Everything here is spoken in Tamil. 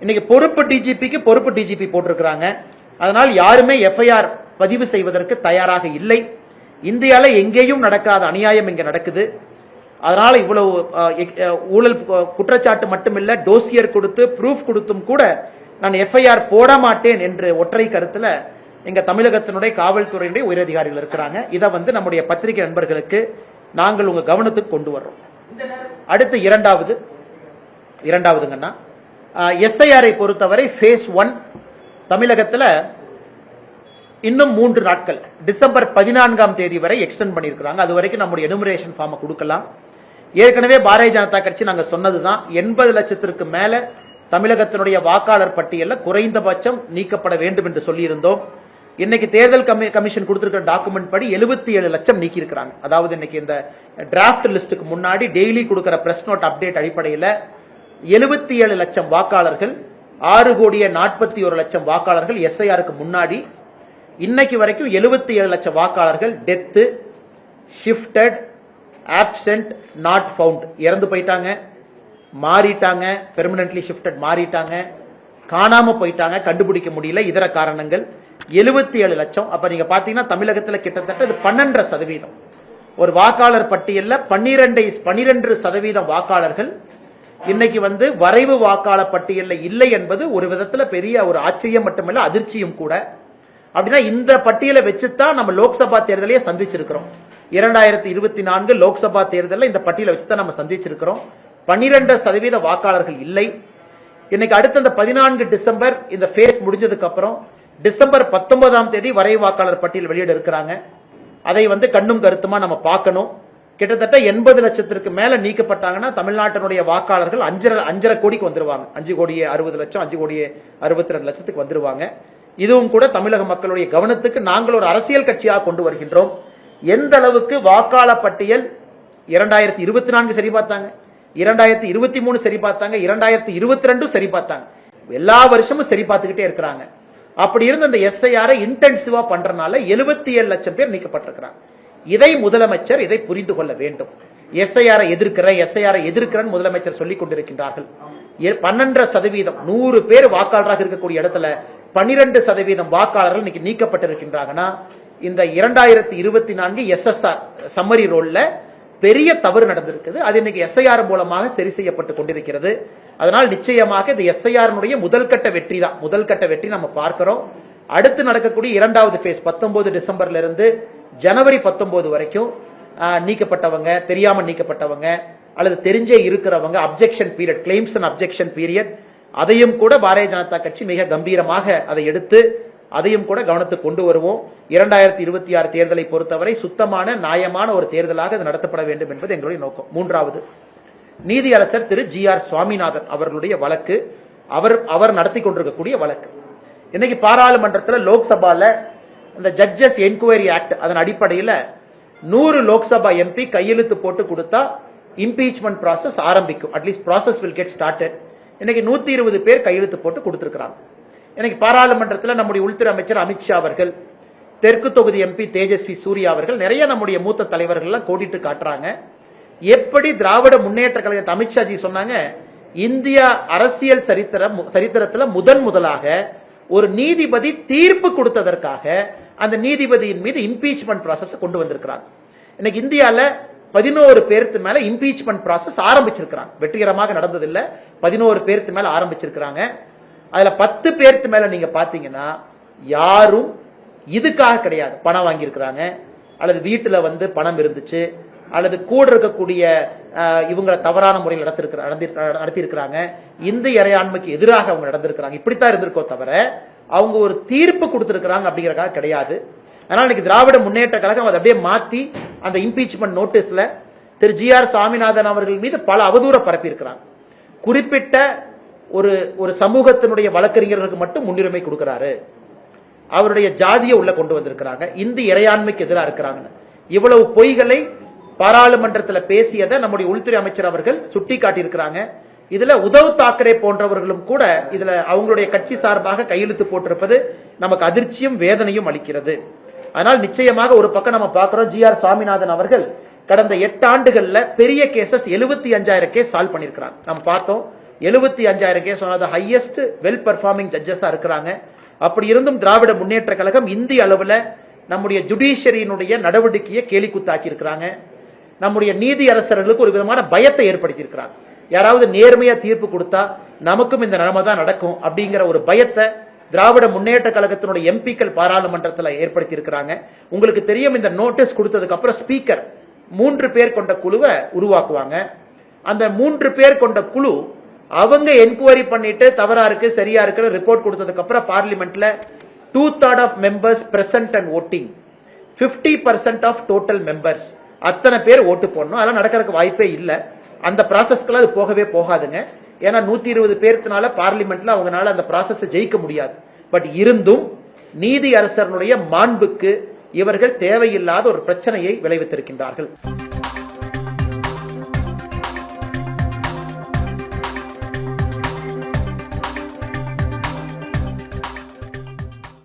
இன்னைக்கு பொறுப்பு டிஜிபிக்கு பொறுப்பு டிஜிபி போட்டிருக்கிறாங்க. அதனால் யாருமே எஃப்ஐஆர் பதிவு செய்வதற்கு தயாராக இல்லை. இந்தியாவில் எங்கேயும் நடக்காத அநியாயம் இங்க நடக்குது. அதனால இவ்வளவு ஊழல் குற்றச்சாட்டு மட்டுமில்ல, டோசியர் கொடுத்து ப்ரூஃப் கொடுத்தும் கூட நான் எஃப்ஐஆர் போட மாட்டேன் என்று ஒற்றை கருத்துல எங்க தமிழகத்தினுடைய காவல்துறையினுடைய உயரதிகாரிகள் இருக்கிறாங்க. இதை நம்முடைய பத்திரிகை நண்பர்களுக்கு நாங்கள் உங்க கவனத்துக்கு கொண்டு வர்றோம். அடுத்து இரண்டாவதுங்கன்னா எஸ்ஐஆரை பொறுத்தவரை ஃபேஸ் 1 தமிழகத்தில் இன்னும் 3 நாட்கள் டிசம்பர் 14ஆம் தேதி வரை எக்ஸ்டெண்ட் பண்ணியிருக்கிறாங்க. அது வரைக்கும் நம்முடைய எனுமரேஷன் ஃபார்மை கொடுக்கலாம். ஏற்கனவே பாரதிய ஜனதா கட்சி நாங்க சொன்னதுதான், 80 லட்சத்திற்கு மேல தமிழகத்தினுடைய வாக்காளர் பட்டியலில் குறைந்தபட்சம் நீக்கப்பட வேண்டும் என்று சொல்லியிருந்தோம். இன்னைக்கு தேர்தல் கமிஷன் கொடுத்திருக்கிற டாக்குமெண்ட் படி 77 லட்சம் நீக்கி இருக்கிறாங்க. அதாவது இன்னைக்கு இந்த டிராப்ட் லிஸ்டுக்கு முன்னாடி டெய்லி கொடுக்கிற பிரஸ் நோட் அப்டேட் அடிப்படையில் 77 லட்சம் வாக்காளர்கள், 6,41 லட்சம் வாக்காளர்கள் எஸ்ஐஆருக்கு முன்னாடி, இன்னைக்கு வரைக்கும் 77 லட்சம் வாக்காளர்கள் death, shifted, absent, not found, இறந்து போயிட்டாங்க, மாறிட்டாங்க, பெர்மனன்ட்லி ஷிஃப்டட் மாறிட்டாங்க, காணாம போயிட்டாங்க, கண்டுபிடிக்க முடியல, இதர காரணங்கள். 77 லட்சம். அப்ப நீங்க பாத்தீங்கன்னா தமிழகத்தில் கிட்டத்தட்ட 12%. ஒரு வாக்காளர் பட்டியலில் 12% வாக்காளர்கள் இன்னைக்கு வரைவு வாக்காளர் பட்டியலில் இல்லை என்பது ஒரு விதத்தில் பெரிய ஒரு ஆச்சரியம் மட்டுமல்ல, அதிர்ச்சியும் கூட. அப்படின்னா இந்த பட்டியலை வச்சுதான் நம்ம லோக்சபா தேர்தலையே சந்திச்சிருக்கிறோம். 2024 லோக்சபா தேர்தலில் இந்த பட்டியலை வச்சுதான் நம்ம சந்திச்சிருக்கிறோம். 12% வாக்காளர்கள் இல்லை. இன்னைக்கு அடுத்த இந்த 14 டிசம்பர் இந்த ஃபேஸ் முடிஞ்சதுக்கு அப்புறம் டிசம்பர் 19ஆம் தேதி வரைவு வாக்காளர் பட்டியல் வெளியிட இருக்கிறாங்க. அதை கண்ணும் கருத்துமா நம்ம பார்க்கணும். கிட்டத்தட்ட 80 லட்சத்திற்கு மேல நீக்கப்பட்டாங்கன்னா தமிழ்நாட்டினுடைய வாக்காளர்கள் 5.5 கோடிக்கு வந்துருவாங்க. 5,60,00,000, 5,62 லட்சத்துக்கு வந்துருவாங்க. இதுவும் கூட தமிழக மக்களுடைய கவனத்துக்கு நாங்கள் ஒரு அரசியல் கட்சியாக கொண்டு வருகின்றோம். எந்த அளவுக்கு வாக்காளர் பட்டியல் 2024 சரி பார்த்தாங்க, 2023 சரி பார்த்தாங்க, 2022 சரி பார்த்தாங்க, எல்லா வருஷமும் சரி பார்த்துக்கிட்டே இருக்கிறாங்க. அப்படி இருந்த இந்த எஸ்ஐஆர் இன்டென்சிவா பண்றதுனால 77 லட்சம் பேர் நீக்கப்பட்டிருக்கிறாங்க. இதை முதலமைச்சர் இதை புரிந்து கொள்ள வேண்டும். எஸ்ஐஆரை எதிர்க்கிறேன் முதலமைச்சர் சொல்லிக் கொண்டிருக்கின்றார்கள். 12%, 100 பேர் வாக்காளராக இருக்கக்கூடிய இடத்துல 12% வாக்காளர்கள் இன்னைக்கு நீக்கப்பட்டிருக்கின்றாங்கன்னா இந்த 2024 எஸ்எஸ்ஆர் சம்மரி ரோல்ல பெரிய தவறு நடந்திருக்குது. அது இன்னைக்கு எஸ்ஐஆர் மூலமாக சரி செய்யப்பட்டு கொண்டிருக்கிறது. அதனால் நிச்சயமாக இந்த எஸ்ஐஆர் முதல் கட்ட வெற்றி தான். முதல் கட்ட வெற்றி நம்ம பார்க்கிறோம். அடுத்து நடக்கக்கூடிய 2வது ஃபேஸ் 19 டிசம்பர்ல இருந்து ஜனவரி 19 வரைக்கும் நீக்கப்பட்டவங்க, தெரியாம நீக்கப்பட்டவங்க அல்லது தெரிஞ்சே இருக்கிறவங்க, objection period, claims and objection period, அதையும் கூட பாரதிய ஜனதா கட்சி மிக கம்பீரமாக அதை எடுத்து அதையும் கூட கவனத்துக்கு கொண்டு வருவோம். 2026 தேர்தலை பொறுத்தவரை சுத்தமான நியாயமான ஒரு தேர்தலாக அது நடத்தப்பட வேண்டும் என்பது எங்களுடைய நோக்கம். 3வது, நீதியரசர் திரு GR சுவாமிநாதன் அவர்களுடைய வழக்கு, அவர் நடத்தி கொண்டிருக்கக்கூடிய வழக்கு. இன்னைக்கு பாராளுமன்றத்தில் லோக்சபால இந்த ஜட்ஜஸ் என்கொயரி ஆக்ட் அதன் அடிப்படையில் 100 லோக்சபா எம்பி கையெழுத்து போட்டு கொடுத்தா இம்பீச்மெண்ட் ப்ராசஸ் ஆரம்பிக்கும். At least process will get started. இன்னைக்கு 120 பேர் கையெழுத்து போட்டு கொடுத்திருக்கிறாங்க. இன்னைக்கு பாராளுமன்றத்தில் நம்முடைய உள்துறை அமைச்சர் அமித்ஷா அவர்கள், தெற்கு தொகுதி எம்பி தேஜஸ்வி சூர்யா அவர்கள், நிறைய நம்முடைய மூத்த தலைவர்கள் எல்லாம் கோடிட்டு காட்டுறாங்க. எப்படி திராவிட முன்னேற்ற கழகத்தை அமித்ஷா ஜி சொன்னாங்க, இந்தியா அரசியல் சரித்திரத்தில் முதலாக ஒரு நீதிபதி தீர்ப்பு கொடுத்ததற்காக அந்த நீதிபதியின் மீது இம்பீச்மெண்ட் ப்ராசஸ் கொண்டு வந்திருக்கிறாங்க. இன்னைக்கு இந்தியாவில் 11 பேருக்கு மேல இம்பீச்மெண்ட் ப்ராசஸ் ஆரம்பிச்சிருக்கிறாங்க. வெற்றிகரமாக நடந்ததில்லை, 11 பேருக்கு மேல ஆரம்பிச்சிருக்கிறாங்க. அதுல 10 பேருக்கு மேல நீங்க பாத்தீங்கன்னா யாரும் இதுக்காக கிடையாது, பணம் வாங்கியிருக்கிறாங்க அல்லது வீட்டுல பணம் இருந்துச்சு அல்லது கூட இருக்கக்கூடிய இவங்களை தவறான முறையில் நடத்தி இருக்கிறாங்க, இந்திய இறையாண்மைக்கு எதிராக அவங்க நடந்திருக்கிறாங்க, இப்படித்தான் இருந்திருக்கோ தவிர அவங்க ஒரு தீர்ப்பு கொடுத்திருக்கிறாங்க அப்படிங்கறதுக்காக கிடையாது. அதனால இன்னைக்கு திராவிட முன்னேற்ற கழகம் அதை அப்படியே மாத்தி அந்த இம்பீச்மெண்ட் நோட்டீஸ்ல திரு GR சாமிநாதன் அவர்கள் மீது பல அவதூற பரப்பி இருக்கிறாங்க. குறிப்பிட்ட ஒரு சமூகத்தினுடைய வழக்கறிஞர்களுக்கு மட்டும் முன்னுரிமை கொடுக்கிறாரு, அவருடைய ஜாதியை உள்ள கொண்டு வந்திருக்கிறாங்க, இந்திய இறையாண்மைக்கு எதிராக இருக்கிறாங்க. இவ்வளவு பொய்களை பாராளுமன்றத்தில் பேசியதை நம்முடைய உள்துறை அமைச்சர் அவர்கள் சுட்டி காட்டியிருக்கிறாங்க. இதுல உத்தவ் தாக்கரே போன்றவர்களும் கூட இதுல அவங்களுடைய கட்சி சார்பாக கையெழுத்து போட்டிருப்பது நமக்கு அதிர்ச்சியும் வேதனையும் அளிக்கிறது. அதனால் நிச்சயமாக ஒரு பக்கம் நம்ம பார்க்கிறோம், GR சாமிநாதன் அவர்கள் கடந்த 8 ஆண்டுகள்ல பெரிய கேசஸ் 75,000 கேஸ் சால்வ் பண்ணிருக்கிறாங்க. நம்ம பார்த்தோம், 75,000 கேஸ் ஹையஸ்ட் வெல் பெர்ஃபார்மிங் ஜட்ஜஸா இருக்கிறாங்க. அப்படி இருந்தும் திராவிட முன்னேற்ற கழகம் இந்திய அளவில் நம்முடைய ஜுடிஷியரியினுடைய நடவடிக்கையை கேலிக்குத்தாக்கி இருக்கிறாங்க. நம்முடைய நீதி அரசர்களுக்கு ஒரு விதமான பயத்தை ஏற்படுத்தி இருக்கிறாங்க. யாராவது நேர்மையா தீர்ப்பு கொடுத்தா நமக்கும் இந்த நிலைமை தான் நடக்கும் அப்படிங்கிற ஒரு பயத்தை திராவிட முன்னேற்ற கழகத்தினுடைய எம்பிக்கள் பாராளுமன்றத்தில் ஏற்படுத்தி இருக்கிறாங்க. உங்களுக்கு தெரியும், இந்த நோட்டீஸ் கொடுத்ததுக்கு அப்புறம் ஸ்பீக்கர் 3 பேர் கொண்ட குழுவை உருவாக்குவாங்க. அந்த 3 பேர் கொண்ட குழு அவங்க என்கொயரி பண்ணிட்டு தவறா இருக்கு சரியா இருக்கு ரிப்போர்ட் கொடுத்ததுக்கு அப்புறம் பார்லிமெண்ட்ல 2/3 of members present and voting 50% of total members அத்தனை பேர் ஓட்டு போடணும். அதெல்லாம் நடக்கிறதுக்கு வாய்ப்பே இல்லை. அந்த ப்ராசஸ்க்குள்ள அது போகவே போகாதுங்க. ஏன்னா 120 பேர்த்தினால பார்லிமெண்ட்ல அவங்களால அந்த ப்ராசஸ் ஜெயிக்க முடியாது. பட் இருந்தும் நீதி அரசனுடைய மாண்புக்கு இவர்கள் தேவையில்லாத ஒரு பிரச்சனையை விளைவித்திருக்கின்றார்கள்.